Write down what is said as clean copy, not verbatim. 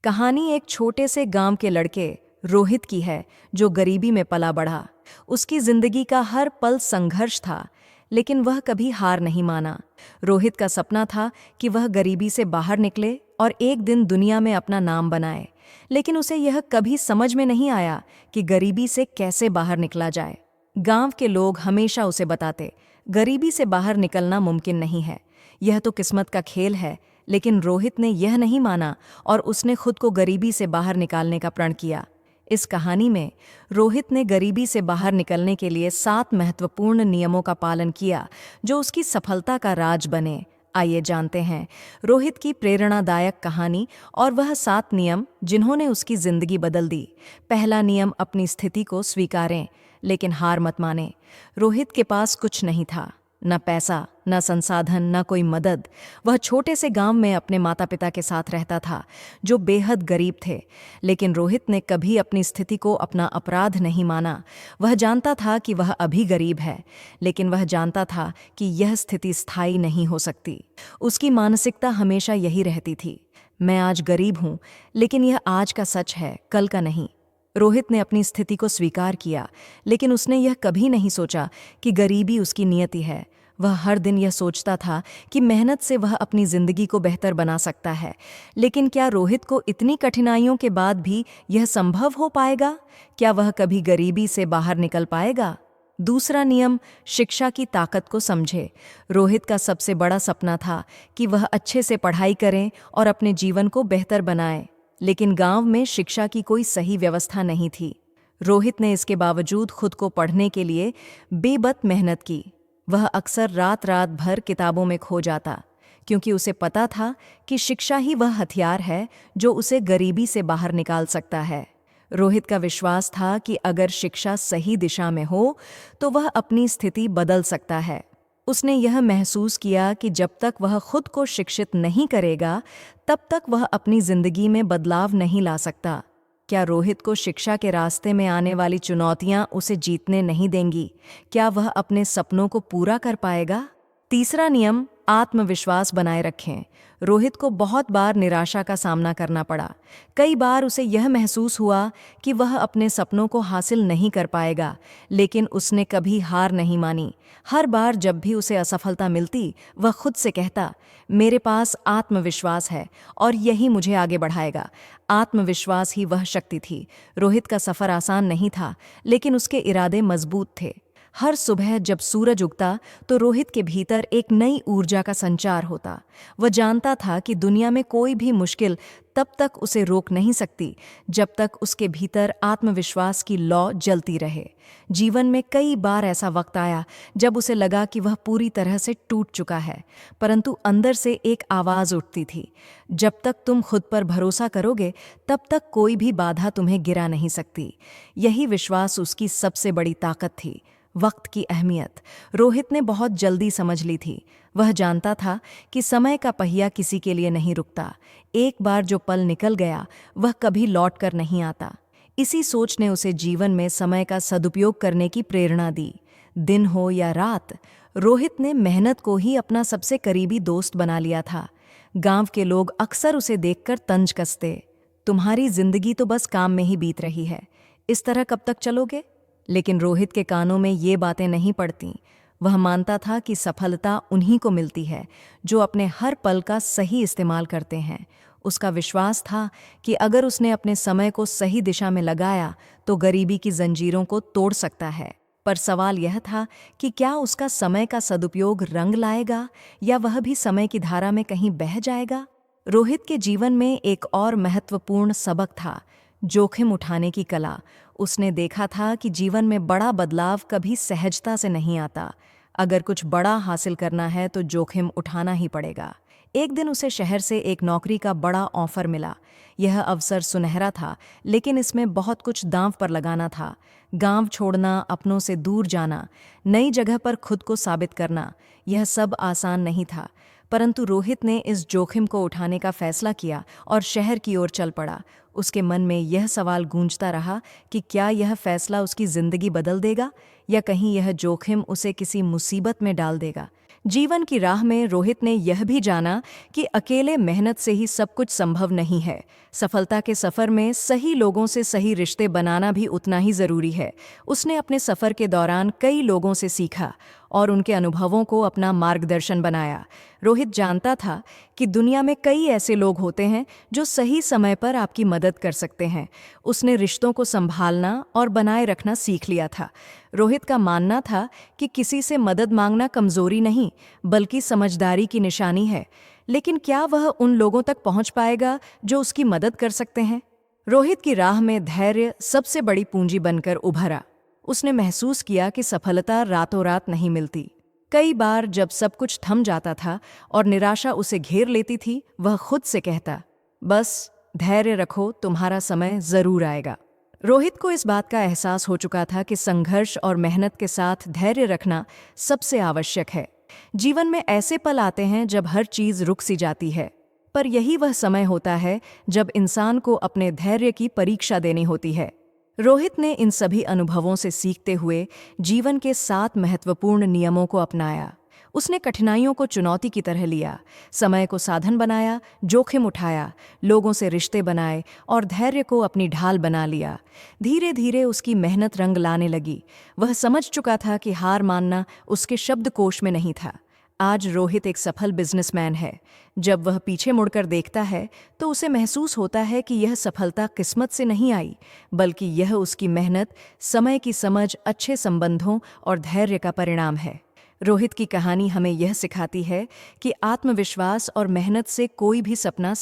कहानी एक छोटे से गांव के लड़के रोहित की है जो गरीबी में पला बढ़ा। उसकी जिंदगी का हर पल संघर्ष था, लेकिन वह कभी हार नहीं माना। रोहित का सपना था कि वह गरीबी से बाहर निकले और एक दिन दुनिया में अपना नाम बनाए, लेकिन उसे यह कभी समझ में नहीं आया कि गरीबी से कैसे बाहर निकला जाए। गांव के लोग हमेशा उसे बताते, गरीबी से बाहर निकलना मुमकिन नहीं है, यह तो किस्मत का खेल है। लेकिन रोहित ने यह नहीं माना और उसने खुद को गरीबी से बाहर निकालने का प्रण किया। इस कहानी में रोहित ने गरीबी से बाहर निकलने के लिए 7 महत्वपूर्ण नियमों का पालन किया जो उसकी सफलता का राज बने। आइए जानते हैं रोहित की प्रेरणादायक कहानी और वह 7 नियम जिन्होंने उसकी जिंदगी बदल दी। पहला नियम, अपनी स्थिति को स्वीकारें लेकिन हार मत माने। रोहित के पास कुछ नहीं था, न पैसा, न संसाधन, न कोई मदद। वह छोटे से गांव में अपने माता पिता के साथ रहता था जो बेहद गरीब थे। लेकिन रोहित ने कभी अपनी स्थिति को अपना अपराध नहीं माना। वह जानता था कि वह अभी गरीब है, लेकिन वह जानता था कि यह स्थिति स्थायी नहीं हो सकती। उसकी मानसिकता हमेशा यही रहती थी, मैं आज गरीब हूं, लेकिन यह आज का सच है, कल का नहीं। रोहित ने अपनी स्थिति को स्वीकार किया, लेकिन उसने यह कभी नहीं सोचा कि गरीबी उसकी नियति है। वह हर दिन यह सोचता था कि मेहनत से वह अपनी जिंदगी को बेहतर बना सकता है। लेकिन क्या रोहित को इतनी कठिनाइयों के बाद भी यह संभव हो पाएगा? क्या वह कभी गरीबी से बाहर निकल पाएगा? दूसरा नियम, शिक्षा की ताकत को समझे। रोहित का सबसे बड़ा सपना था कि वह अच्छे से पढ़ाई करे और अपने जीवन को बेहतर बनाए, लेकिन गांव में शिक्षा की कोई सही व्यवस्था नहीं थी। रोहित ने इसके बावजूद खुद को पढ़ने के लिए बेबस मेहनत की। वह अक्सर रात रात भर किताबों में खो जाता, क्योंकि उसे पता था कि शिक्षा ही वह हथियार है जो उसे गरीबी से बाहर निकाल सकता है। रोहित का विश्वास था कि अगर शिक्षा सही दिशा में हो तो वह अपनी स्थिति बदल सकता है। उसने यह महसूस किया कि जब तक वह खुद को शिक्षित नहीं करेगा, तब तक वह अपनी जिंदगी में बदलाव नहीं ला सकता। क्या रोहित को शिक्षा के रास्ते में आने वाली चुनौतियां उसे जीतने नहीं देंगी? क्या वह अपने सपनों को पूरा कर पाएगा? तीसरा नियम, आत्मविश्वास बनाए रखें। रोहित को बहुत बार निराशा का सामना करना पड़ा। कई बार उसे यह महसूस हुआ कि वह अपने सपनों को हासिल नहीं कर पाएगा, लेकिन उसने कभी हार नहीं मानी। हर बार जब भी उसे असफलता मिलती, वह खुद से कहता, मेरे पास आत्मविश्वास है और यही मुझे आगे बढ़ाएगा। आत्मविश्वास ही वह शक्ति थी। रोहित का सफर आसान नहीं था, लेकिन उसके इरादे मजबूत थे। हर सुबह जब सूरज उगता तो रोहित के भीतर एक नई ऊर्जा का संचार होता। वह जानता था कि दुनिया में कोई भी मुश्किल तब तक उसे रोक नहीं सकती जब तक उसके भीतर आत्मविश्वास की लौ जलती रहे। जीवन में कई बार ऐसा वक्त आया जब उसे लगा कि वह पूरी तरह से टूट चुका है, परंतु अंदर से एक आवाज उठती थी, जब तक तुम खुद पर भरोसा करोगे तब तक कोई भी बाधा तुम्हें गिरा नहीं सकती। यही विश्वास उसकी सबसे बड़ी ताकत थी। वक्त की अहमियत रोहित ने बहुत जल्दी समझ ली थी। वह जानता था कि समय का पहिया किसी के लिए नहीं रुकता। एक बार जो पल निकल गया वह कभी लौट कर नहीं आता। इसी सोच ने उसे जीवन में समय का सदुपयोग करने की प्रेरणा दी। दिन हो या रात, रोहित ने मेहनत को ही अपना सबसे करीबी दोस्त बना लिया था। गांव के लोग अक्सर उसे देखकर तंज कसते, तुम्हारी जिंदगी तो बस काम में ही बीत रही है, इस तरह कब तक चलोगे? लेकिन रोहित के कानों में ये बातें नहीं पड़तीं। वह मानता था कि सफलता उन्हीं को मिलती है जो अपने हर पल का सही इस्तेमाल करते हैं। उसका विश्वास था कि अगर उसने अपने समय को सही दिशा में लगाया तो गरीबी की जंजीरों को तोड़ सकता है। पर सवाल यह था कि क्या उसका समय का सदुपयोग रंग लाएगा या वह भी समय की धारा में कहीं बह जाएगा? रोहित के जीवन में एक और महत्वपूर्ण सबक था, जोखिम उठाने की कला। उसने देखा था कि जीवन में बड़ा बदलाव कभी सहजता से नहीं आता। अगर कुछ बड़ा हासिल करना है तो जोखिम उठाना ही पड़ेगा। एक दिन उसे शहर से एक नौकरी का बड़ा ऑफर मिला। यह अवसर सुनहरा था, लेकिन इसमें बहुत कुछ दांव पर लगाना था। गांव छोड़ना, अपनों से दूर जाना, नई जगह पर खुद को साबित करना, यह सब आसान नहीं था। परंतु रोहित ने इस जोखिम को उठाने का फैसला किया और शहर की ओर चल पड़ा। उसके मन में यह सवाल गूंजता रहा कि क्या यह फैसला उसकी जिंदगी बदल देगा या कहीं यह जोखिम उसे किसी मुसीबत में डाल देगा। जीवन की राह में रोहित ने यह भी जाना कि अकेले मेहनत से ही सब कुछ संभव नहीं है। सफलता के सफ़र में सही लोगों से सही रिश्ते बनाना भी उतना ही ज़रूरी है। उसने अपने सफ़र के दौरान कई लोगों से सीखा और उनके अनुभवों को अपना मार्गदर्शन बनाया। रोहित जानता था कि दुनिया में कई ऐसे लोग होते हैं जो सही समय पर आपकी मदद कर सकते हैं। उसने रिश्तों को संभालना और बनाए रखना सीख लिया था। रोहित का मानना था कि किसी से मदद मांगना कमजोरी नहीं, बल्कि समझदारी की निशानी है। लेकिन क्या वह उन लोगों तक पहुंच पाएगा जो उसकी मदद कर सकते हैं? रोहित की राह में धैर्य सबसे बड़ी पूंजी बनकर उभरा। उसने महसूस किया कि सफलता रातों रात नहीं मिलती। कई बार जब सब कुछ थम जाता था और निराशा उसे घेर लेती थी, वह खुद से कहता, बस धैर्य रखो, तुम्हारा समय जरूर आएगा। रोहित को इस बात का एहसास हो चुका था कि संघर्ष और मेहनत के साथ धैर्य रखना सबसे आवश्यक है। जीवन में ऐसे पल आते हैं जब हर चीज रुक सी जाती है, पर यही वह समय होता है जब इंसान को अपने धैर्य की परीक्षा देनी होती है। रोहित ने इन सभी अनुभवों से सीखते हुए जीवन के 7 महत्वपूर्ण नियमों को अपनाया। उसने कठिनाइयों को चुनौती की तरह लिया, समय को साधन बनाया, जोखिम उठाया, लोगों से रिश्ते बनाए और धैर्य को अपनी ढाल बना लिया। धीरे धीरे उसकी मेहनत रंग लाने लगी। वह समझ चुका था कि हार मानना उसके शब्दकोश में नहीं था। आज रोहित एक सफल बिजनेसमैन है। जब वह पीछे मुड़कर देखता है तो उसे महसूस होता है कि यह सफलता किस्मत से नहीं आई, बल्कि यह उसकी मेहनत, समय की समझ, अच्छे संबंधों और धैर्य का परिणाम है। रोहित की कहानी हमें यह सिखाती है कि आत्मविश्वास और मेहनत से कोई भी सपना